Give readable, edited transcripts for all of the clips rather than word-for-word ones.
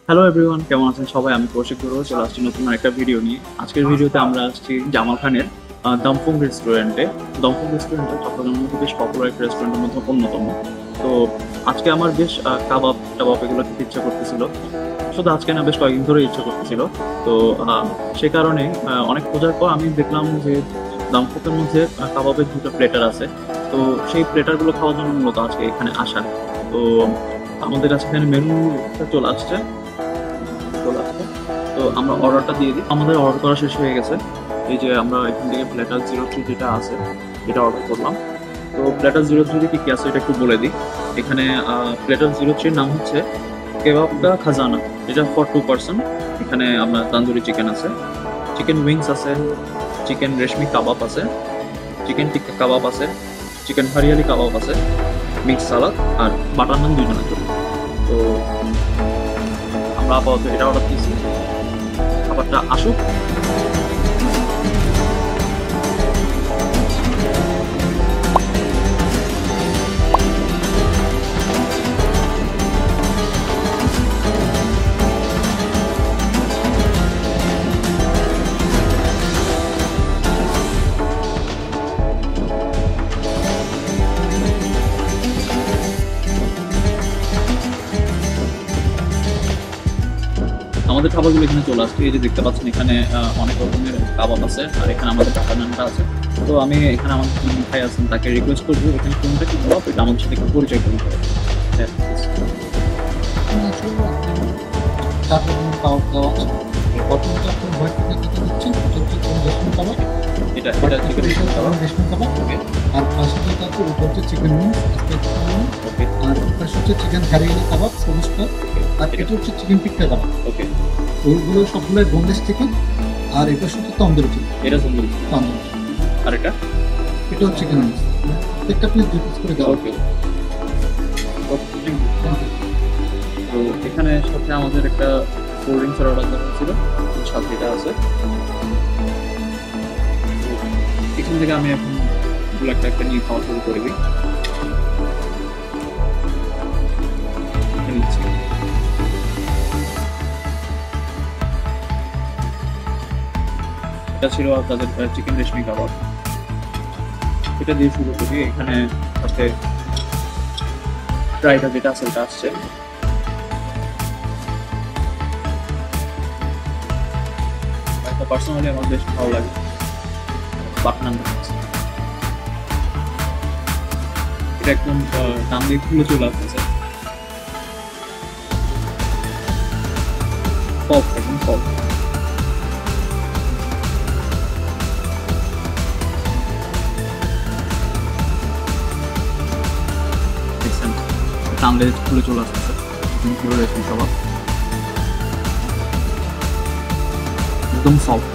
Hello everyone, কেমন আছেন সবাই? আমি কৌশিক গুরু চলে আসছি নতুন একটা ভিডিও নিয়ে। আজকের ভিডিওতে আমরা আসছি জামাল খানের দম ফুঙ্ক রেস্টুরেন্টে। দম ফুঙ্ক রেস্টুরেন্টটা চট্টগ্রামের মধ্যে বেশ পপুলার একটা রেস্টুরেন্টের মধ্যে অন্যতম। তো আজকে আমার বেশ কাবাব এগুলো খেতে ইচ্ছা করতেছিল। শুধু আজকে না, বেশ কয়েকদিন ধরে ইচ্ছা করতেছিল। তো সে কারণে অনেক খোঁজার পর আমি দেখলাম যে দম ফুঙ্কের মধ্যে কাবাবের দুটো প্লেটার আছে। তো সেই প্লেটারগুলো খাওয়ার জন্য মূলত আজকে এখানে আসা। তো আমাদের কাছে এখানে মেনুটা চলে আসছে। তো আমরা অর্ডারটা দিয়ে দিই। আমাদের অর্ডার করা শেষ হয়ে গেছে। এই যে আমরা এখান থেকে প্লেটার 03 যেটা আছে এটা অর্ডার করলাম। তো প্লেটার 03 কি কি আছে এটা একটু বলে দিই। এখানে প্লেটার 03 নাম হচ্ছে কেবাবটা খাজানা, এটা ফর 2 পার্সন। এখানে আপনার তান্দুরি চিকেন আছে, চিকেন উইংস আছে, চিকেন রেশমি কাবাব আছে, চিকেন টিক্কা কাবাব আছে, চিকেন হরিয়ালি কাবাব আছে, মিক্স সালাদ আর বাটার নান দুজনের জন্য। তো আমরা আপাতত এটা অর্ডার দিয়েছি, খাবারটা আসুক। আমাদের খাবারগুলো এখানে চলে আসছে। এই যে দেখতে পাচ্ছেন এখানে অনেক রকমের কাবাব আছে আর এখানে আমাদের বাটার নানটা আছে। তো আমি এখানে আমাদের যিনি ভাই আছেন তাকে রিকোয়েস্ট করবো এখানে কোনটা কি কাবাব এটা আমাদের সাথে একটু পরিচয় করে দেবে। এটা চিকেন রেশমি কাবাব, আর পাশে যেটা আছে ওটা হচ্ছে চিকেন উইংস, ওকে, আর পাশে হচ্ছে চিকেন হরিয়ালি কাবাব পরিষ্কার, আর এটা হচ্ছে চিকেন টিক্কা কাবাব। ওকে, ওইগুলো সবগুলোই বোনলেস চিকেন, আর এটা হচ্ছে তন্দুরি চিকেন। এটা তন্দুরি আর এটা হচ্ছে চিকেন উইংস। একটা প্লিজ ডিটেইলস করে দাও। ওকে, তো এখানে সাথে আমাদের একটা কোল্ড ড্রিঙ্কসের অর্ডার দেওয়া ছিল, সাথে এটা আছে। এখান থেকে আমি এখন একটা নিয়ে খাওয়া শুরু করে দিই। এটা ছিল তাদের চিকেন রেশমি কাবাব, এটা দিয়ে শুরু করি। এখানে ফার্স্টে ফ্রাইটা যেটা আছে এটা আসছে। পার্সোনালি আমার বেশ ভালো লাগে। বাটনান এটা একদম দাম দিয়ে খুলে চলে আসতেছে। পপ, একদম পপ। দাম দিয়ে খুলে চলে আসতেছে। সবাই একদম সফট।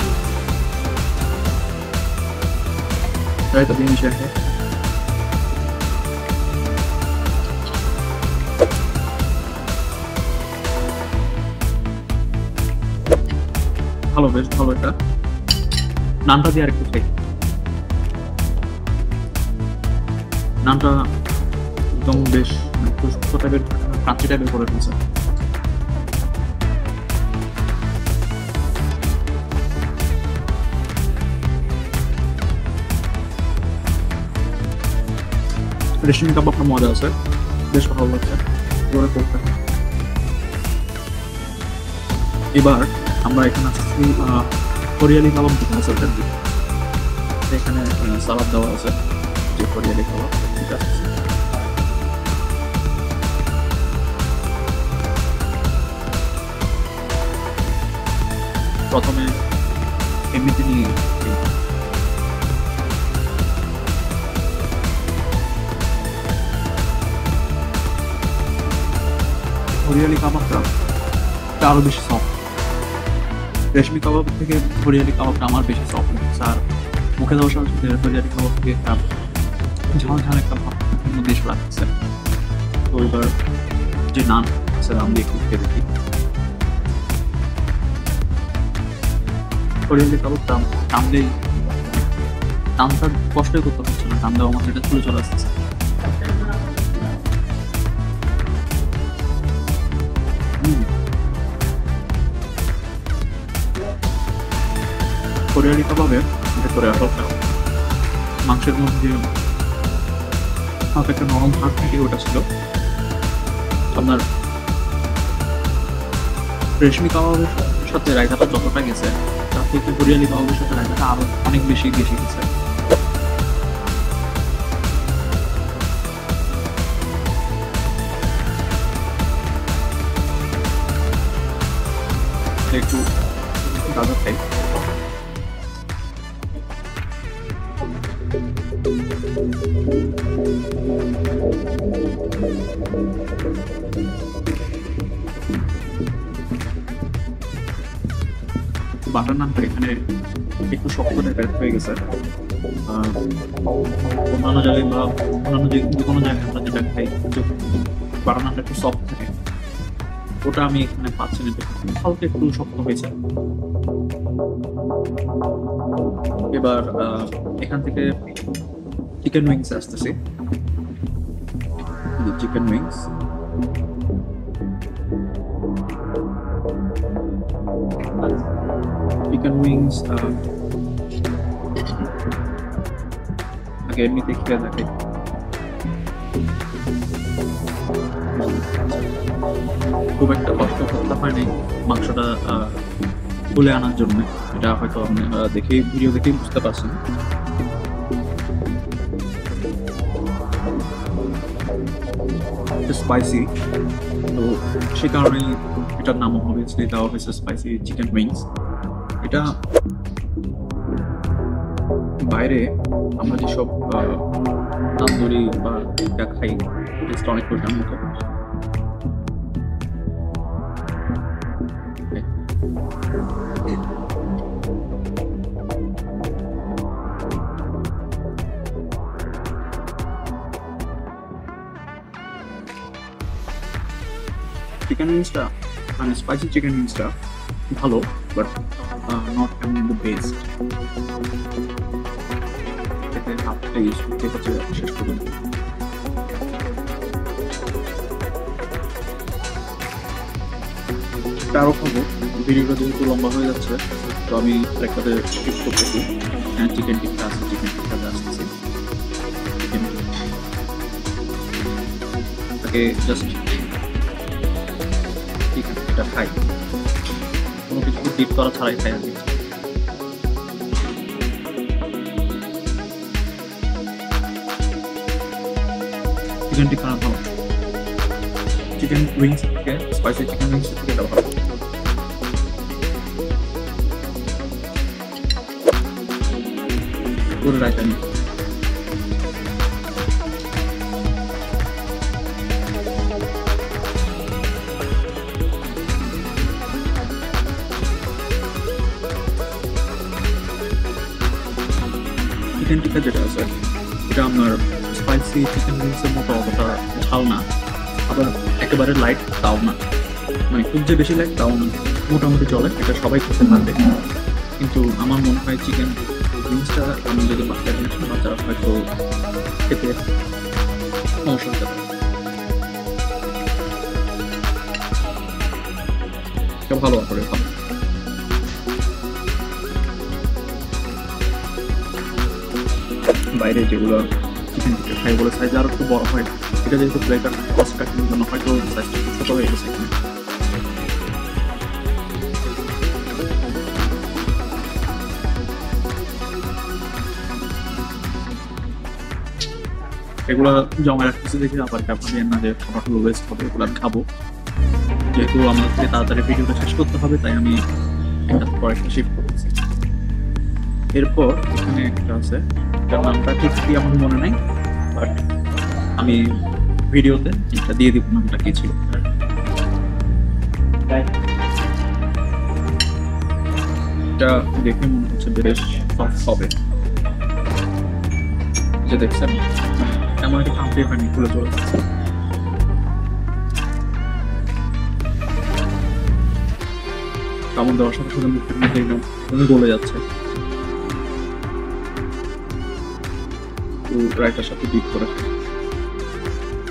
Right, अभी मिशन है। ভালো, বেশ ভালো। এটা নানটা দিয়ে আরেকটু খাই। নানটা একদম বেশ সুস্থ টাইপের, ক্রাঞ্চি টাইপের করে দিয়েছে। রেশমি কাবাবটা মজা আছে, বেশ ভালো লাগছে। এবার আমরা এখানে আসছি হরিয়ালি কাবাব দিতে আছে। এখানে সালাদ দেওয়া আছে, যে হরিয়ালি কাবাব এটা আসছে। প্রথমে এমনিতে নিয়ে হরিয়ালি কাবাবটা আরো বেশি সফট। রেশমি কাবাব থেকে হরিয়ালি কাবাবটা আমার বেশি সফট লাগছে। আর মুখে দেওয়ার সাথে সাথে হরিয়ালি কাবাব থেকে একটা ঝাল ঝাল একটা ভাব মধ্যে এসে লাগছে। তো এবার যে নান আছে নাম দিয়ে একটু খেয়ে দেখি। হরিয়ালি কাবাবটা টানটা কষ্টই করতে হচ্ছে না, টান দেওয়া মাত্র এটা তুলে চলে আসতেছে। হরিয়ালি কাবাবের ভেতরে হালকা মাংসের মধ্যে হালকা একটা নরম ভাত থেকে ওটা ছিল। আপনার রেশমি কাবাবের সাথে রায়তাটা যতটা গেছে তার থেকে হরিয়ালি কাবাবের সাথে রায়তাটা আরো অনেক বেশি গেছে। একটু গাজর খাই। বাটার নানটা এখানে একটু শক্ত টাইপের হয়ে গেছে। অন্যান্য জায়গায় বা অন্যান্য যে কোনো জায়গায় আমরা যেটা খাই বাটার নানটা একটু সফট থাকে, ওটা আমি এখানে পাচ্ছি না, হালকা একটু শক্ত হয়েছে। এবার এখান থেকে চিকেন উইংস আসতেছে। চিকেন উইংস আগে এমনিতে খেয়ে থাকে। খুব একটা কষ্ট করতে হয়নি মাংসটা তুলে আনার জন্য, এটা হয়তো আপনি ভিডিও দেখেই বুঝতে পারছেন। স্পাইসি, তো সে কারণেই এটার নাম দেওয়া হয়েছে স্পাইসি চিকেন উইংস। এটা বাইরে আমরা যেসব তান্দুরি বা খাই অনেক পরিমাণ মতো। চিকেন উইংসটা মানে স্পাইসি চিকেন উইংসটা ভালো, বাট নট দ্য বেস্ট। এতে হাফটা ইউজ করতে হচ্ছে শেষ পর্যন্ত। আরও খাবো, ভিডিওটা যেহেতু লম্বা হয়ে যাচ্ছে তো আমি একটাতে স্কিপ করতেছি। হ্যাঁ, চিকেন টিক্কা আছে, চিকেন টিক্কাতে আসতেছি। তাকে জাস্ট চিকেনটা খাই, কোনো কিছু ডিপ করা ছাড়াই খাই আর কি। চিকেন টিক্কা ভালো, চিকেন উইংস থেকে স্পাইসি চিকেন উইংস থেকে এটা ভালো। পুরো রায়তা নেই। চিকেন টিক্কা যেটা আছে এটা আমার স্পাইসি চিকেন উইংসের মতো অতটা ঝাল না, আবার একেবারে লাইট তাও না, মানে খুব যে বেশি লাইট তাও না, মোটামুটি চলে, এটা সবাই খেতে পারবে। কিন্তু আমার মনে হয় চিকেন উইংসটা আমি যদি বাচ্চারা হয়তো খেতে সমস্যা হতে পারে। এটা ভালো করে ভালো। বাইরে যেগুলো চিকেন টিক্কা খাই বলে সাইজ আরো একটু বড় হয়, এটা যেহেতু প্লেটার কস্ট কাটানোর জন্য হয়তো সাইজটা একটু ছোট হয়ে গেছে এখানে। এগুলো জমা রাখতেছে দেখে আবার ভাবেন না যে খাবারগুলো ওয়েস্ট হবে, এগুলো আমি খাবো। যেহেতু আমাকে তাড়াতাড়ি ভিডিওটা শেষ করতে হবে তাই আমি একটার পর একটা শিফট করতেছি। এরপর এখানে একটা আছে, এটার নামটা ঠিক কি আমার মনে নাই, বাট আমি ভিডিওতে এটা দিয়ে দিব নামটা কি ছিল। এটা দেখে মনে হচ্ছে বেশ সফট হবে, যে দেখছেন এমন একটা কাঁপড়ে পানি খুলে চলে যাচ্ছে। কামড় দেওয়ার সাথে সাথে মুখের মধ্যে একদম গলে যাচ্ছে। রাইটার সাথে ডিপ করে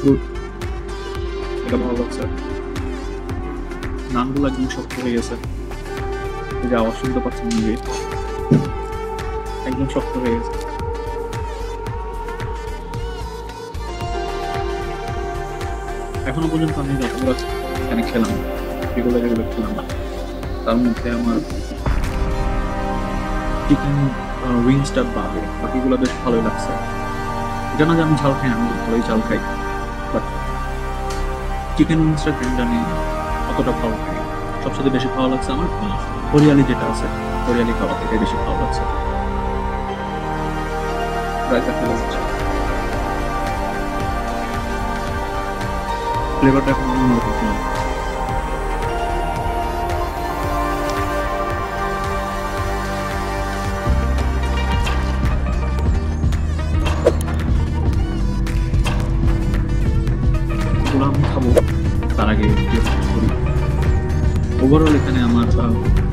গুড, এটা ভালো লাগছে। নানগুলো একদম শক্ত হয়ে গেছে, এই যে আওয়াজ শুনতে পাচ্ছেন নিজে, একদম শক্ত হয়ে গেছে। এখনো পর্যন্ত আমি যতগুলো এখানে খেলাম, যেগুলো খেলাম না, তার মধ্যে আমার চিকেন উইংসটা বাকিগুলো বেশ ভালোই লাগছে। এটা না যে আমি ঝাল খাই, আমি ভালোই ঝাল খাই, বাট চিকেন উইংসটা কেন জানি অতটা ভালো খাই। সবচেয়ে বেশি ভালো লাগছে আমার হরিয়ালি যেটা আছে, হরিয়ালি খাবার থেকে বেশি ভালো লাগছে। ফ্লেভারটা এখন অন্যরকম। আমি খাবো তার আগে করি ওভারঅল এখানে আমার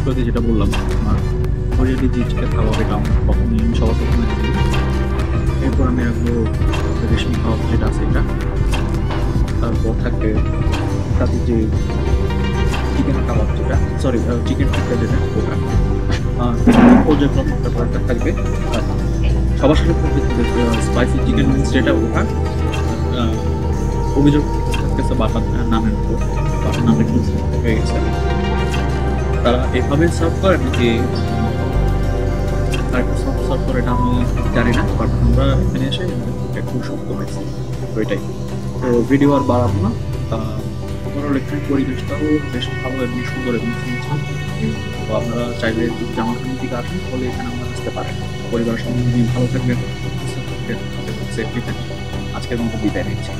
যদি যেটা বললাম, আমার হরিয়ালি যে চিকেন কাবাব এটা আমার প্রথমে আমি সবার প্রথমে দিই। এরপর আমি রাখবো রেশমি কাবাব যেটা আছে এটা, তারপর থাকবে তাদের যে চিকেন কাবাব যেটা, সরি চিকেন টিক্কা যেটা ওটা, পর্যায়ক্রমটা থাকবে। সবার সাথে থাকবে স্পাইসি চিকেন উইংস যেটা ওটা। অভিযোগ থাকতেছে বাটার নামের উপর, বাটার নাম একটু হয়ে গেছে। তারা এভাবে সার্ভ করে নাকি আরেকটু সফট সার্ভ করে এটা আমি জানি না, বাট আমরা এখানে এসে একটু শক্ত হয়েছি ওইটাই। তো ভিডিও আর বাড়াবো না। ওভারঅল এখানে পরিবেশটাও বেশ ভালো এবং সুন্দর এবং সুন্দর। তো আপনারা চাইলে যদি জামালখান থেকে আসেন তাহলে এখানে আমরা আসতে পারেন। পরিবার সঙ্গে ভালো থাকবেন, সেফলি থাকবেন। আজকের মতো বিদায় নিচ্ছি।